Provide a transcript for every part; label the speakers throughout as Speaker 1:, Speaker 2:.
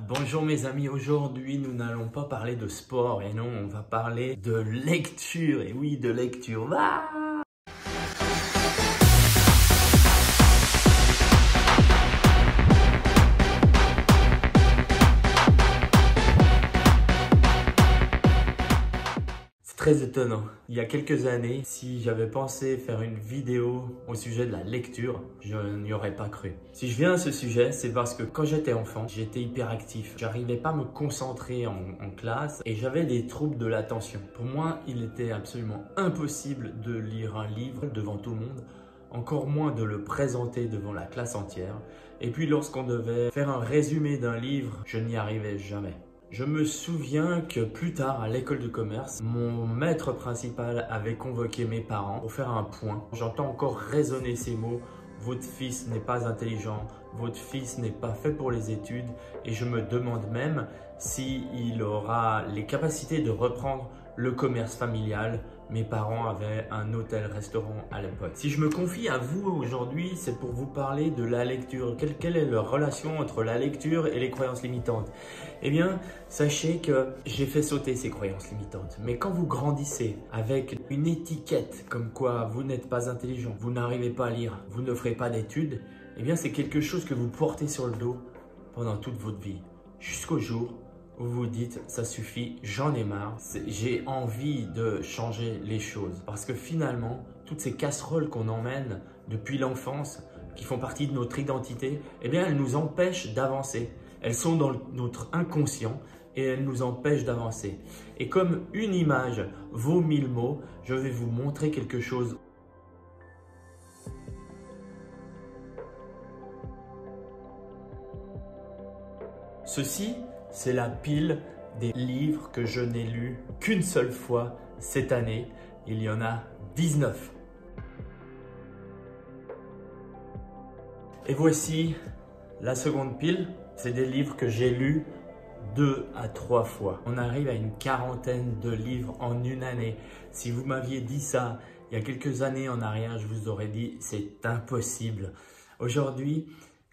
Speaker 1: Bonjour mes amis, aujourd'hui nous n'allons pas parler de sport et non, on va parler de lecture, et oui de lecture. Très étonnant. Il y a quelques années, si j'avais pensé faire une vidéo au sujet de la lecture, je n'y aurais pas cru. Si je viens à ce sujet, c'est parce que quand j'étais enfant, j'étais hyperactif. J'arrivais pas à me concentrer en classe et j'avais des troubles de l'attention. Pour moi, il était absolument impossible de lire un livre devant tout le monde, encore moins de le présenter devant la classe entière. Et puis lorsqu'on devait faire un résumé d'un livre, je n'y arrivais jamais. Je me souviens que plus tard, à l'école de commerce, mon maître principal avait convoqué mes parents pour faire un point. J'entends encore résonner ces mots. Votre fils n'est pas intelligent, votre fils n'est pas fait pour les études et je me demande même s'il aura les capacités de reprendre le commerce familial. Mes parents avaient un hôtel-restaurant à l'époque. Si je me confie à vous aujourd'hui, c'est pour vous parler de la lecture. Quelle est la relation entre la lecture et les croyances limitantes? Eh bien, sachez que j'ai fait sauter ces croyances limitantes. Mais quand vous grandissez avec une étiquette comme quoi vous n'êtes pas intelligent, vous n'arrivez pas à lire, vous ne ferez pas d'études, eh bien c'est quelque chose que vous portez sur le dos pendant toute votre vie. Jusqu'au jour où vous dites ça suffit, j'en ai marre, j'ai envie de changer les choses. Parce que finalement, toutes ces casseroles qu'on emmène depuis l'enfance, qui font partie de notre identité, eh bien elles nous empêchent d'avancer. Elles sont dans notre inconscient et elles nous empêchent d'avancer. Et comme une image vaut 1000 mots, je vais vous montrer quelque chose. Ceci, c'est la pile des livres que je n'ai lus qu'une seule fois cette année. Il y en a 19. Et voici la seconde pile. C'est des livres que j'ai lus 2 à 3 fois. On arrive à une quarantaine de livres en une année. Si vous m'aviez dit ça il y a quelques années en arrière, je vous aurais dit c'est impossible. Aujourd'hui,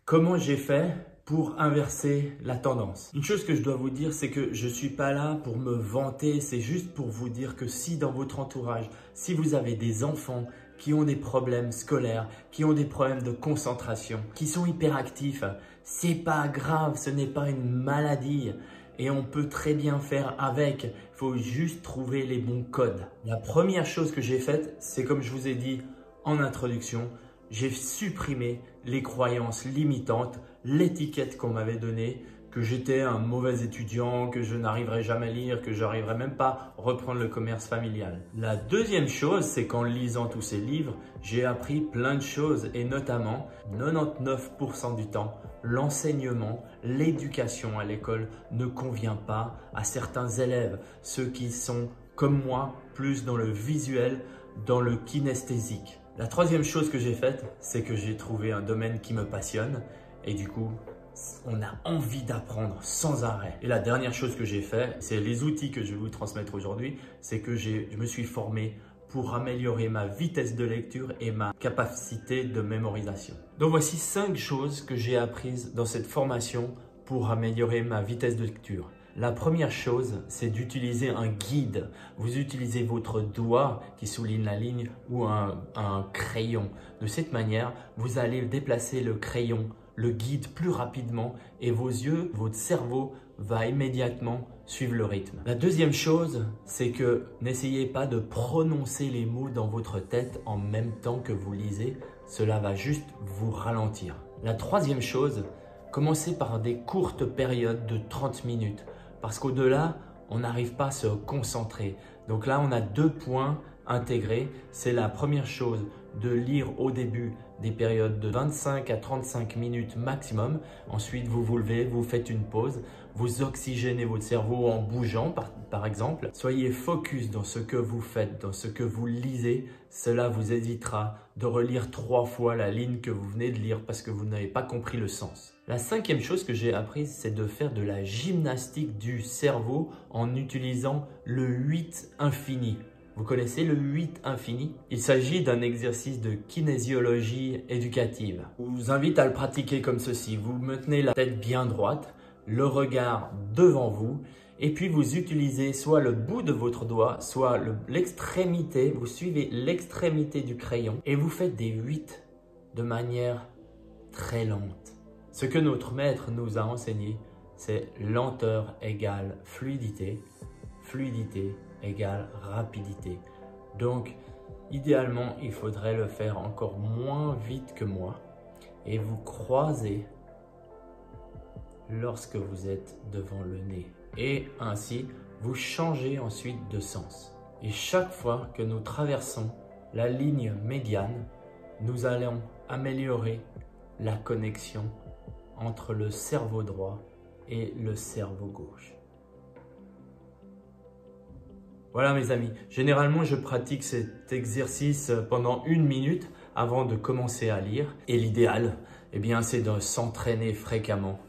Speaker 1: comment j'ai fait pour inverser la tendance? Une chose que je dois vous dire, c'est que je ne suis pas là pour me vanter, c'est juste pour vous dire que si dans votre entourage, si vous avez des enfants qui ont des problèmes scolaires, qui ont des problèmes de concentration, qui sont hyperactifs, c'est pas grave, ce n'est pas une maladie et on peut très bien faire avec. Il faut juste trouver les bons codes. La première chose que j'ai faite, c'est comme je vous ai dit en introduction, j'ai supprimé les croyances limitantes, l'étiquette qu'on m'avait donnée, que j'étais un mauvais étudiant, que je n'arriverais jamais à lire, que je n'arriverais même pas à reprendre le commerce familial. La deuxième chose, c'est qu'en lisant tous ces livres, j'ai appris plein de choses et notamment 99% du temps, l'enseignement, l'éducation à l'école ne convient pas à certains élèves, ceux qui sont comme moi, plus dans le visuel, dans le kinesthésique. La troisième chose que j'ai faite, c'est que j'ai trouvé un domaine qui me passionne et du coup, on a envie d'apprendre sans arrêt. Et la dernière chose que j'ai fait, c'est les outils que je vais vous transmettre aujourd'hui, c'est que je me suis formé pour améliorer ma vitesse de lecture et ma capacité de mémorisation. Donc voici 5 choses que j'ai apprises dans cette formation pour améliorer ma vitesse de lecture. La première chose, c'est d'utiliser un guide. Vous utilisez votre doigt qui souligne la ligne ou un crayon. De cette manière, vous allez déplacer le crayon, le guide plus rapidement et vos yeux, votre cerveau va immédiatement suivre le rythme. La deuxième chose, c'est que n'essayez pas de prononcer les mots dans votre tête en même temps que vous lisez. Cela va juste vous ralentir. La troisième chose, commencez par des courtes périodes de 30 minutes. Parce qu'au-delà, on n'arrive pas à se concentrer. Donc là, on a 2 points intégrés. C'est la première chose, de lire au début des périodes de 25 à 35 minutes maximum. Ensuite, vous vous levez, vous faites une pause. Vous oxygénez votre cerveau en bougeant, par exemple. Soyez focus dans ce que vous faites, dans ce que vous lisez. Cela vous évitera de relire 3 fois la ligne que vous venez de lire parce que vous n'avez pas compris le sens. La cinquième chose que j'ai apprise, c'est de faire de la gymnastique du cerveau en utilisant le 8 infini. Vous connaissez le 8 infini? Il s'agit d'un exercice de kinésiologie éducative. Je vous invite à le pratiquer comme ceci. Vous maintenez la tête bien droite, le regard devant vous et puis vous utilisez soit le bout de votre doigt, soit l'extrémité, vous suivez l'extrémité du crayon et vous faites des 8 de manière très lente. Ce que notre maître nous a enseigné, c'est lenteur égale fluidité, fluidité égale rapidité. Donc, idéalement, il faudrait le faire encore moins vite que moi et vous croisez lorsque vous êtes devant le nez. Et ainsi, vous changez ensuite de sens. Et chaque fois que nous traversons la ligne médiane, nous allons améliorer la connexion entre le cerveau droit et le cerveau gauche. Voilà mes amis, généralement je pratique cet exercice pendant 1 minute avant de commencer à lire. Et l'idéal, c'est de s'entraîner fréquemment.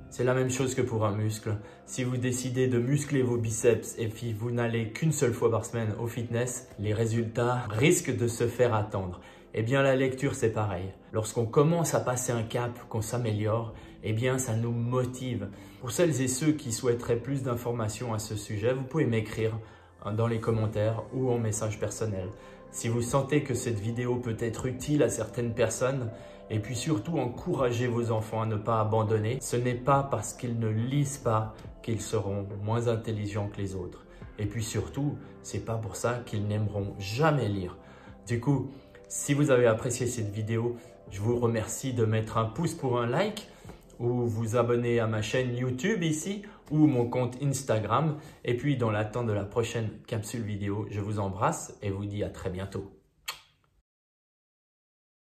Speaker 1: C'est la même chose que pour un muscle. Si vous décidez de muscler vos biceps et puis vous n'allez qu'une seule fois par semaine au fitness, les résultats risquent de se faire attendre. La lecture c'est pareil. Lorsqu'on commence à passer un cap, qu'on s'améliore, ça nous motive. Pour celles et ceux qui souhaiteraient plus d'informations à ce sujet, vous pouvez m'écrire dans les commentaires ou en message personnel. Si vous sentez que cette vidéo peut être utile à certaines personnes, et puis surtout encouragez vos enfants à ne pas abandonner, ce n'est pas parce qu'ils ne lisent pas qu'ils seront moins intelligents que les autres. Et puis surtout, c'est pas pour ça qu'ils n'aimeront jamais lire. Du coup, si vous avez apprécié cette vidéo, je vous remercie de mettre un pouce pour un like ou vous abonner à ma chaîne YouTube ici ou mon compte Instagram. Et puis dans l'attente de la prochaine capsule vidéo, je vous embrasse et vous dis à très bientôt.